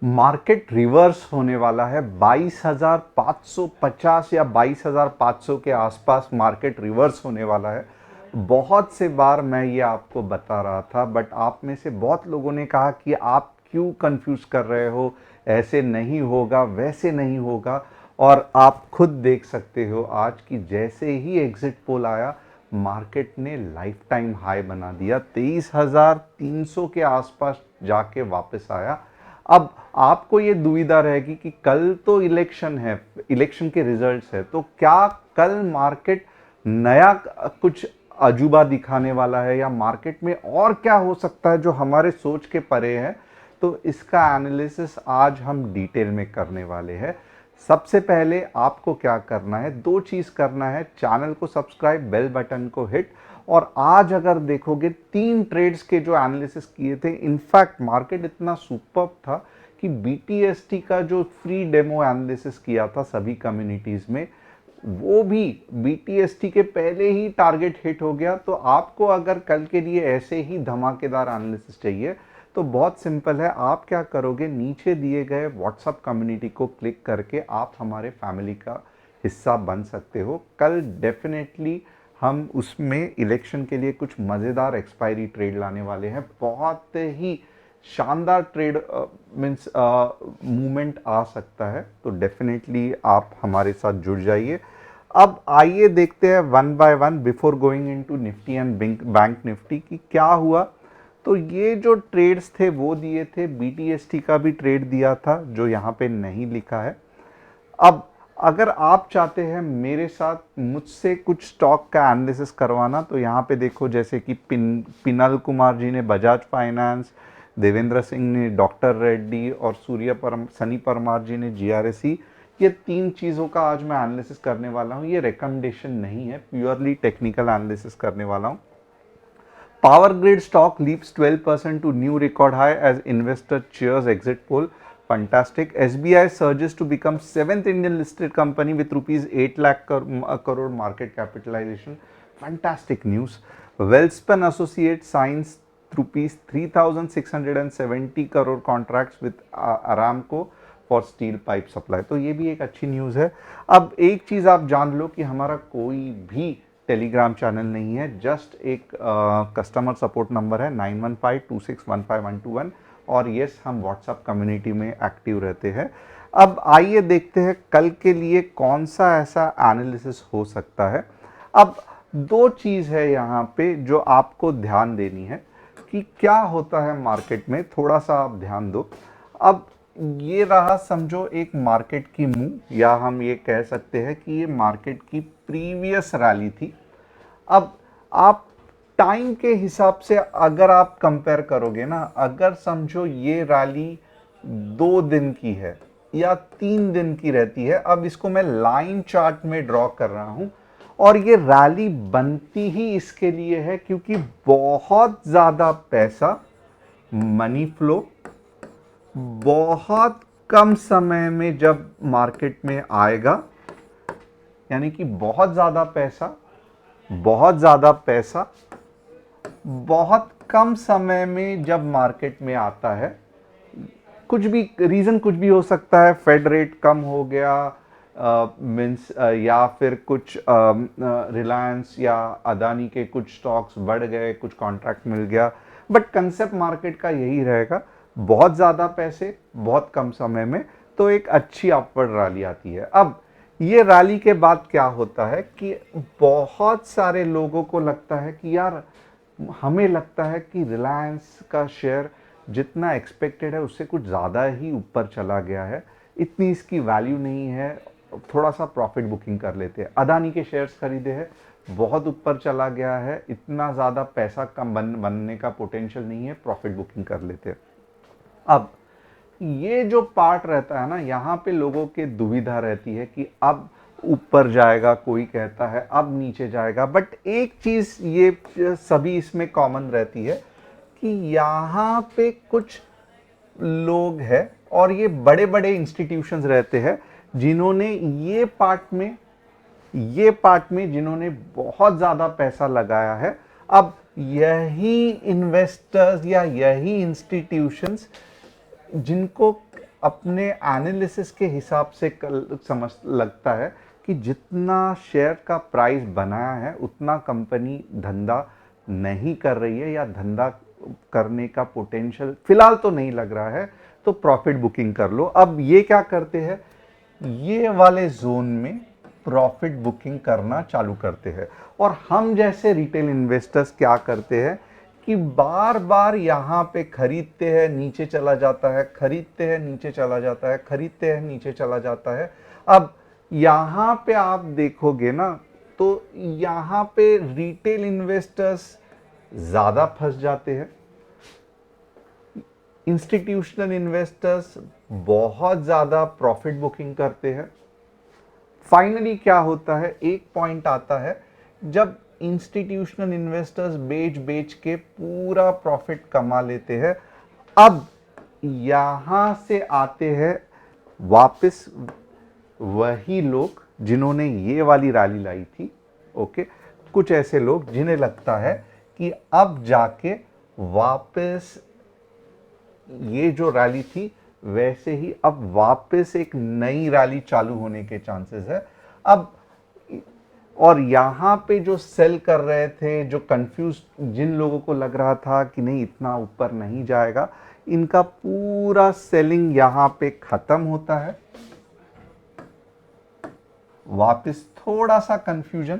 Market reverse होने वाला है। 22,550 या 22,500 के आसपास मार्केट रिवर्स होने वाला है। बहुत से बार मैं ये आपको बता रहा था, बट आप में से बहुत लोगों ने कहा कि आप क्यों कंफ्यूज कर रहे हो, ऐसे नहीं होगा, वैसे नहीं होगा। और आप खुद देख सकते हो आज की जैसे ही एग्जिट पोल आया, मार्केट ने लाइफ टाइम हाई बना दिया, 23,300 के आसपास जाके वापस आया। अब आपको ये दुविधा रहेगी कि कल तो इलेक्शन है, इलेक्शन के रिजल्ट्स है, तो क्या कल मार्केट नया कुछ अजूबा दिखाने वाला है, या मार्केट में और क्या हो सकता है जो हमारे सोच के परे है। तो इसका एनालिसिस आज हम डिटेल में करने वाले हैं। सबसे पहले आपको क्या करना है, दो चीज करना है। चैनल को सब्सक्राइब, बेल बटन को हिट। और आज अगर देखोगे 3 ट्रेड्स के जो एनालिसिस किए थे, इनफैक्ट मार्केट इतना सुपर था कि बीटीएसटी का जो फ्री डेमो एनालिसिस किया था सभी कम्युनिटीज में, वो भी बीटीएसटी के पहले ही टारगेट हिट हो गया। तो आपको अगर कल के लिए ऐसे ही धमाकेदार एनालिसिस चाहिए तो बहुत सिंपल है। आप क्या करोगे, नीचे दिए गए व्हाट्सएप कम्युनिटी को क्लिक करके आप हमारे फैमिली का हिस्सा बन सकते हो। कल डेफिनेटली हम उसमें इलेक्शन के लिए कुछ मज़ेदार एक्सपायरी ट्रेड लाने वाले हैं। बहुत ही शानदार ट्रेड मीन्स मूवमेंट आ सकता है, तो डेफिनेटली आप हमारे साथ जुड़ जाइए। अब आइए देखते हैं one by one before going into Nifty and bank Nifty की क्या हुआ। तो ये जो ट्रेड्स थे वो दिए थे, बीटीएसटी का भी ट्रेड दिया था जो यहाँ पे नहीं लिखा है। अब अगर आप चाहते हैं मेरे साथ मुझसे कुछ स्टॉक का एनालिसिस करवाना, तो यहाँ पे देखो जैसे कि पिनल कुमार जी ने बजाज फाइनेंस, देवेंद्र सिंह ने डॉक्टर रेड्डी और सनी परमार जी ने जीआरएसई, ये 3 चीज़ों का आज मैं एनालिसिस करने वाला हूँ। ये रिकमेंडेशन नहीं है, प्योरली टेक्निकल एनालिसिस करने वाला हूँ। Power Grid stock leaps 12% to new record high as investor cheers exit poll. Fantastic. SBI surges to become 7th Indian listed company with rupees 8 lakh crore market capitalization. Fantastic news. Welspun Associates signs rupees 3,670 crore contracts with Aramco for steel pipe supply. तो ये भी एक अच्छी news है। अब एक चीज़ आप जान लो कि हमारा कोई भी टेलीग्राम चैनल नहीं है, जस्ट एक कस्टमर सपोर्ट नंबर है 9152615121। और यस, हम व्हाट्सएप कम्युनिटी में एक्टिव रहते हैं। अब आइए देखते हैं कल के लिए कौन सा ऐसा एनालिसिस हो सकता है। अब दो चीज़ है यहाँ पे जो आपको ध्यान देनी है कि क्या होता है मार्केट में, थोड़ा सा आप ध्यान दो। अब ये रहा समझो एक मार्केट की मूव, या हम ये कह सकते हैं कि ये मार्केट की प्रीवियस रैली थी। अब आप टाइम के हिसाब से अगर आप कंपेयर करोगे ना, अगर समझो ये रैली 2 दिन की है या 3 दिन की रहती है, अब इसको मैं लाइन चार्ट में ड्रॉ कर रहा हूं, और ये रैली बनती ही इसके लिए है क्योंकि बहुत ज्यादा पैसा, मनी फ्लो बहुत कम समय में जब मार्केट में आएगा, यानी कि बहुत ज्यादा पैसा, बहुत ज्यादा पैसा बहुत कम समय में जब मार्केट में आता है। कुछ भी रीजन कुछ भी हो सकता है, फेड रेट कम हो गया, मीन्स या फिर कुछ रिलायंस या अदानी के कुछ स्टॉक्स बढ़ गए, कुछ कॉन्ट्रैक्ट मिल गया। बट कंसेप्ट मार्केट का यही रहेगा, बहुत ज़्यादा पैसे बहुत कम समय में, तो एक अच्छी अपवर्ड रैली आती है। अब ये रैली के बाद क्या होता है कि बहुत सारे लोगों को लगता है कि यार, हमें लगता है कि रिलायंस का शेयर जितना एक्सपेक्टेड है उससे कुछ ज़्यादा ही ऊपर चला गया है, इतनी इसकी वैल्यू नहीं है, थोड़ा सा प्रॉफिट बुकिंग कर लेते हैं। अदानी के शेयर्स खरीदे हैं, बहुत ऊपर चला गया है, इतना ज़्यादा पैसा कम बनने का पोटेंशियल नहीं है, प्रॉफिट बुकिंग कर लेते हैं। अब ये जो पार्ट रहता है ना, यहाँ पे लोगों के दुविधा रहती है कि अब ऊपर जाएगा, कोई कहता है अब नीचे जाएगा। बट एक चीज ये सभी इसमें कॉमन रहती है कि यहाँ पे कुछ लोग हैं और ये बड़े बड़े इंस्टीट्यूशंस रहते हैं जिन्होंने ये पार्ट में जिन्होंने बहुत ज्यादा पैसा लगाया है। अब यही इन्वेस्टर्स या यही इंस्टीट्यूशंस जिनको अपने एनालिसिस के हिसाब से समझ लगता है कि जितना शेयर का प्राइस बनाया है उतना कंपनी धंधा नहीं कर रही है या धंधा करने का पोटेंशियल फिलहाल तो नहीं लग रहा है, तो प्रॉफिट बुकिंग कर लो। अब ये क्या करते हैं, ये वाले जोन में प्रॉफिट बुकिंग करना चालू करते हैं। और हम जैसे रिटेल इन्वेस्टर्स क्या करते हैं कि बार बार यहाँ पे खरीदते हैं, नीचे चला जाता है, खरीदते हैं, नीचे चला जाता है, खरीदते हैं, नीचे चला जाता है। अब यहाँ पे आप देखोगे ना, तो यहाँ पे रिटेल इन्वेस्टर्स ज़्यादा फंस जाते हैं, इंस्टीट्यूशनल इन्वेस्टर्स बहुत ज़्यादा प्रॉफिट बुकिंग करते हैं। फाइनली क्या होता है, एक पॉइंट आता है जब इंस्टीट्यूशनल इन्वेस्टर्स बेच बेच के पूरा प्रॉफिट कमा लेते हैं। अब यहां से आते हैं वापस वही लोग जिन्होंने ये वाली रैली लाई थी। ओके, कुछ ऐसे लोग जिन्हें लगता है कि अब जाके वापस ये जो रैली थी वैसे ही अब वापस एक नई रैली चालू होने के चांसेस है। अब और यहाँ पे जो सेल कर रहे थे, जो कंफ्यूज, जिन लोगों को लग रहा था कि नहीं इतना ऊपर नहीं जाएगा, इनका पूरा सेलिंग यहाँ पे खत्म होता है। वापस थोड़ा सा कंफ्यूजन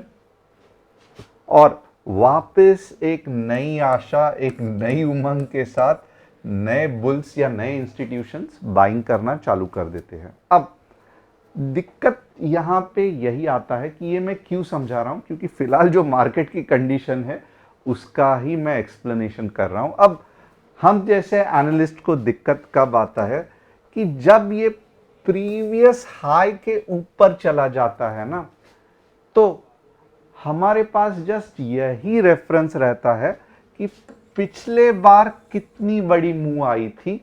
और वापस एक नई आशा, एक नई उमंग के साथ नए बुल्स या नए इंस्टीट्यूशंस बाइंग करना चालू कर देते हैं। अब दिक्कत यहाँ पे यही आता है कि ये मैं क्यों समझा रहा हूँ, क्योंकि फिलहाल जो मार्केट की कंडीशन है उसका ही मैं एक्सप्लेनेशन कर रहा हूँ। अब हम जैसे एनालिस्ट को दिक्कत कब आता है कि जब ये प्रीवियस हाई के ऊपर चला जाता है ना, तो हमारे पास जस्ट यही रेफरेंस रहता है कि पिछले बार कितनी बड़ी मूव आई थी,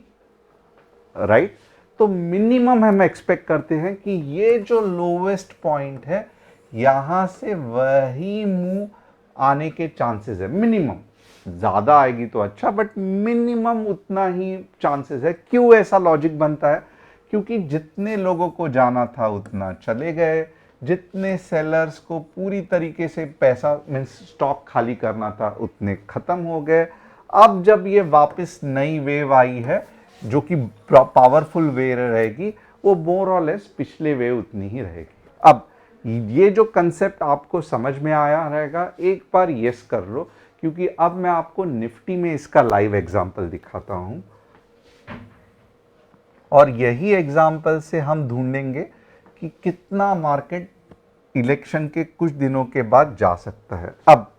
राइट? तो मिनिमम हम एक्सपेक्ट करते हैं कि ये जो लोवेस्ट पॉइंट है यहां से वही मूव आने के चांसेस है। मिनिमम, ज्यादा आएगी तो अच्छा, बट मिनिमम उतना ही चांसेस है। क्यों ऐसा लॉजिक बनता है? क्योंकि जितने लोगों को जाना था उतना चले गए, जितने सेलर्स को पूरी तरीके से पैसा मीन्स स्टॉक खाली करना था उतने खत्म हो गए। अब जब ये वापस नई वेव आई है जो कि पावरफुल वेव रहेगी, वो मोर और लेस पिछले वेव उतनी ही रहेगी। अब ये जो कंसेप्ट आपको समझ में आया रहेगा, एक बार यस कर लो, क्योंकि अब मैं आपको निफ्टी में इसका लाइव एग्जांपल दिखाता हूं और यही एग्जांपल से हम ढूंढेंगे कि कितना मार्केट इलेक्शन के कुछ दिनों के बाद जा सकता है। अब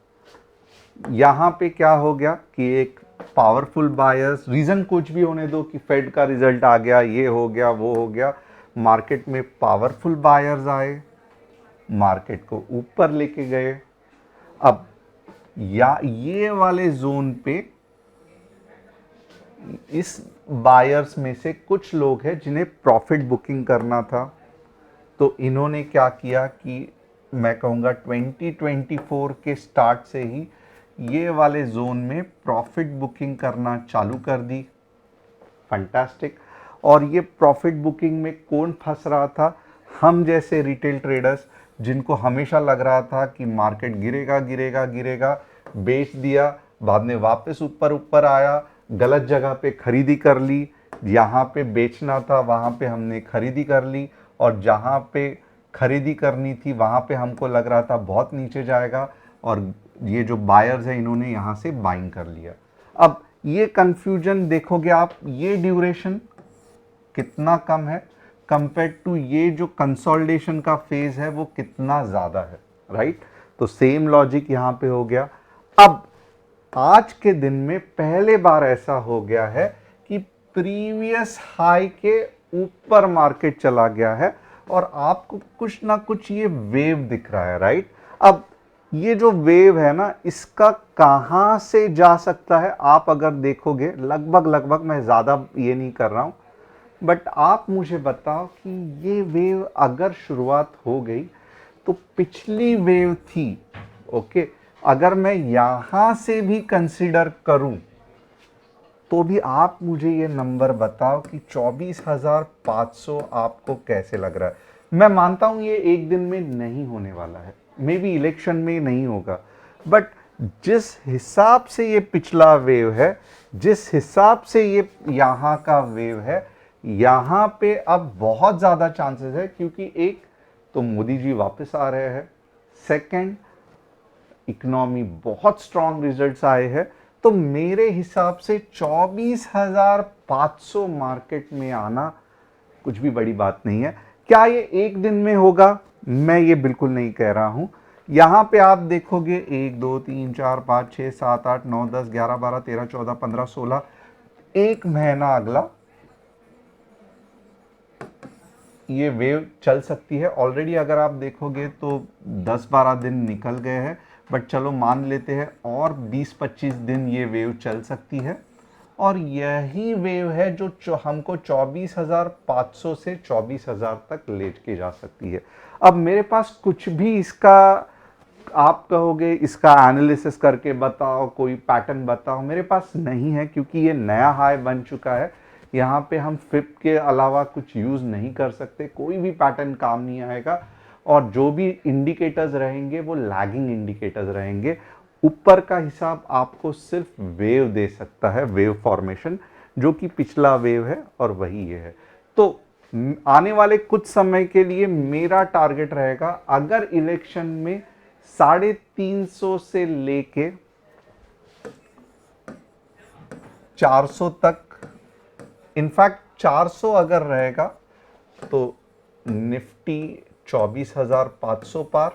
यहां पे क्या हो गया कि एक पावरफुल बायर्स, रीजन कुछ भी होने दो कि फेड का रिजल्ट आ गया, ये हो गया, वो हो गया, मार्केट में पावरफुल बायर्स आए, मार्केट को ऊपर लेके गए। अब या ये वाले जोन पे इस बायर्स में से कुछ लोग हैं जिन्हें प्रॉफिट बुकिंग करना था, तो इन्होंने क्या किया कि मैं कहूँगा 2024 के स्टार्ट से ही ये वाले जोन में प्रॉफिट बुकिंग करना चालू कर दी। फंटास्टिक। और ये प्रॉफिट बुकिंग में कौन फंस रहा था? हम जैसे रिटेल ट्रेडर्स, जिनको हमेशा लग रहा था कि मार्केट गिरेगा गिरेगा गिरेगा, बेच दिया, बाद में वापस ऊपर ऊपर आया, गलत जगह पे खरीदी कर ली, यहाँ पे बेचना था वहाँ पे हमने खरीदी कर ली, और जहाँ पे खरीदी करनी थी वहाँ पे हमको लग रहा था बहुत नीचे जाएगा, और ये जो बायर्स हैं इन्होंने यहाँ से बाइंग कर लिया। अब ये कंफ्यूजन देखोगे आप, ये ड्यूरेशन कितना कम है कंपेयर टू ये जो कंसोलिडेशन का फेज है वो कितना ज़्यादा है, राइट? तो सेम लॉजिक यहाँ पे हो गया। अब आज के दिन में पहले बार ऐसा हो गया है कि प्रीवियस हाई के ऊपर मार्केट चला गया है और आपको कुछ ना कुछ ये वेव दिख रहा है, राइट? अब ये जो वेव है ना, इसका कहाँ से जा सकता है आप अगर देखोगे, लगभग मैं ज़्यादा ये नहीं कर रहा हूँ, बट आप मुझे बताओ कि ये वेव अगर शुरुआत हो गई तो पिछली वेव थी, ओके, अगर मैं यहाँ से भी कंसीडर करूँ तो भी आप मुझे ये नंबर बताओ कि 24,500 आपको कैसे लग रहा है। मैं मानता हूँ ये एक दिन में नहीं होने वाला है, मे बी इलेक्शन में नहीं होगा, बट जिस हिसाब से ये पिछला वेव है, जिस हिसाब से ये यहाँ का वेव है, यहाँ पे अब बहुत ज़्यादा चांसेस है, क्योंकि एक तो मोदी जी वापस आ रहे हैं, सेकंड इकोनॉमी बहुत स्ट्रांग रिजल्ट्स आए हैं। तो मेरे हिसाब से 24,500 मार्केट में आना कुछ भी बड़ी बात नहीं है। क्या ये एक दिन में होगा? मैं ये बिल्कुल नहीं कह रहा हूं। यहां पे आप देखोगे 1 2 3 4 5 6 7 8 9 10 11 12 13 14 15 16 एक महीना अगला ये वेव चल सकती है। ऑलरेडी अगर आप देखोगे तो 10-12 दिन निकल गए हैं, बट चलो मान लेते हैं और 20-25 दिन ये वेव चल सकती है, और यही वेव है जो हमको 24,500 से 24,000 तक ले के जा सकती है। अब मेरे पास कुछ भी इसका, आप कहोगे इसका एनालिसिस करके बताओ, कोई पैटर्न बताओ, मेरे पास नहीं है, क्योंकि ये नया हाई बन चुका है। यहाँ पे हम फिप के अलावा कुछ यूज़ नहीं कर सकते, कोई भी पैटर्न काम नहीं आएगा, और जो भी इंडिकेटर्स रहेंगे वो लैगिंग इंडिकेटर्स रहेंगे। ऊपर का हिसाब आपको सिर्फ वेव दे सकता है, वेव फॉर्मेशन, जो कि पिछला वेव है और वही ये है। तो आने वाले कुछ समय के लिए मेरा टारगेट रहेगा, अगर इलेक्शन में 350 से लेके 400 तक, इनफैक्ट 400 अगर रहेगा तो निफ्टी 24,500 पार,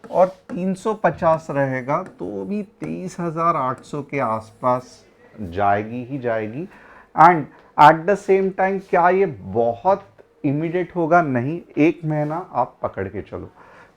और 350 रहेगा तो भी 23,800 के आसपास जाएगी ही जाएगी। And at the same time क्या ये बहुत इमीडिएट होगा? नहीं, एक महीना आप पकड़ के चलो।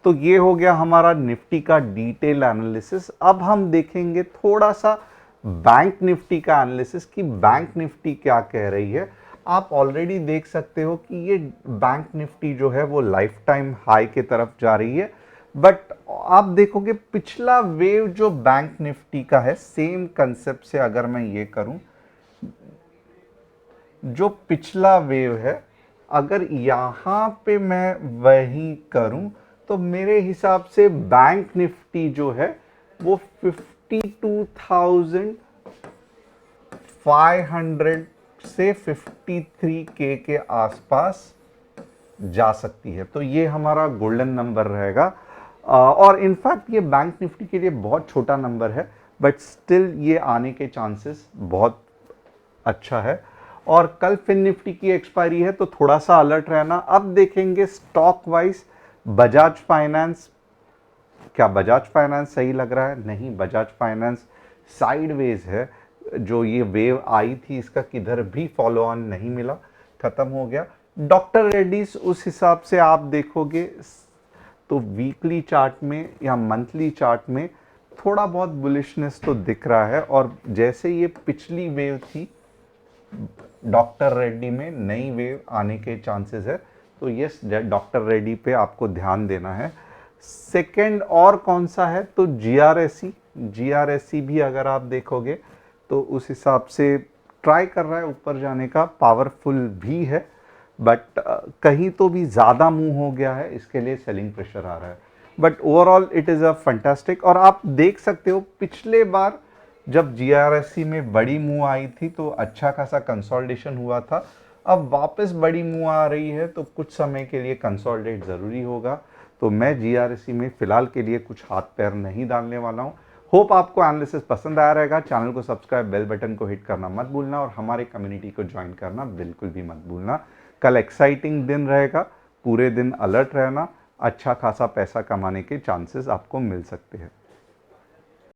तो ये हो गया हमारा निफ्टी का डिटेल एनालिसिस। अब हम देखेंगे थोड़ा सा बैंक निफ्टी का एनालिसिस, कि बैंक निफ्टी क्या कह रही है। आप ऑलरेडी देख सकते हो कि ये बैंक निफ्टी जो है वो लाइफ टाइम हाई की तरफ जा रही है, बट आप देखोगे पिछला वेव जो बैंक निफ्टी का है, सेम कंसेप्ट से अगर मैं ये करूं, जो पिछला वेव है अगर यहां पे मैं वही करूं, तो मेरे हिसाब से बैंक निफ्टी जो है वो 52,500 से 53K के आसपास जा सकती है। तो ये हमारा गोल्डन नंबर रहेगा, और इनफैक्ट ये बैंक निफ्टी के लिए बहुत छोटा नंबर है, बट स्टिल ये आने के चांसेस बहुत अच्छा है। और कल फिन निफ्टी की एक्सपायरी है, तो थोड़ा सा अलर्ट रहना। अब देखेंगे स्टॉक वाइज बजाज फाइनेंस। क्या बजाज फाइनेंस सही लग रहा है? नहीं, बजाज फाइनेंस साइडवेज है। जो ये वेव आई थी इसका किधर भी फॉलो ऑन नहीं मिला, खत्म हो गया। डॉक्टर रेड्डीज उस हिसाब से आप देखोगे तो वीकली चार्ट में या मंथली चार्ट में थोड़ा बहुत बुलिशनेस तो दिख रहा है, और जैसे ये पिछली वेव थी डॉक्टर रेड्डी में नई वेव आने के चांसेस है। तो यस, डॉक्टर रेड्डी पे आपको ध्यान देना है। सेकंड और कौन सा है? तो जीआरएससी भी अगर आप देखोगे तो उस हिसाब से ट्राई कर रहा है ऊपर जाने का, पावरफुल भी है, बट कहीं तो भी ज़्यादा मूव हो गया है, इसके लिए सेलिंग प्रेशर आ रहा है। But overall it is a fantastic. और आप देख सकते हो पिछले बार जब जीआरएससी में बड़ी मूव आई थी तो अच्छा खासा कंसोलिडेशन हुआ था। अब वापस बड़ी मूव आ रही है तो कुछ समय के लिए कंसोलिडेट ज़रूरी होगा। तो मैं जीआरएससी में फ़िलहाल के लिए कुछ हाथ पैर नहीं डालने वाला हूँ। होप आपको एनालिसिस पसंद आया रहेगा। चैनल को सब्सक्राइब, बेल बटन को हिट करना मत भूलना, और हमारे कम्युनिटी को ज्वाइन करना बिल्कुल भी मत भूलना। कल एक्साइटिंग दिन रहेगा, पूरे दिन अलर्ट रहना, अच्छा खासा पैसा कमाने के चांसेस आपको मिल सकते हैं।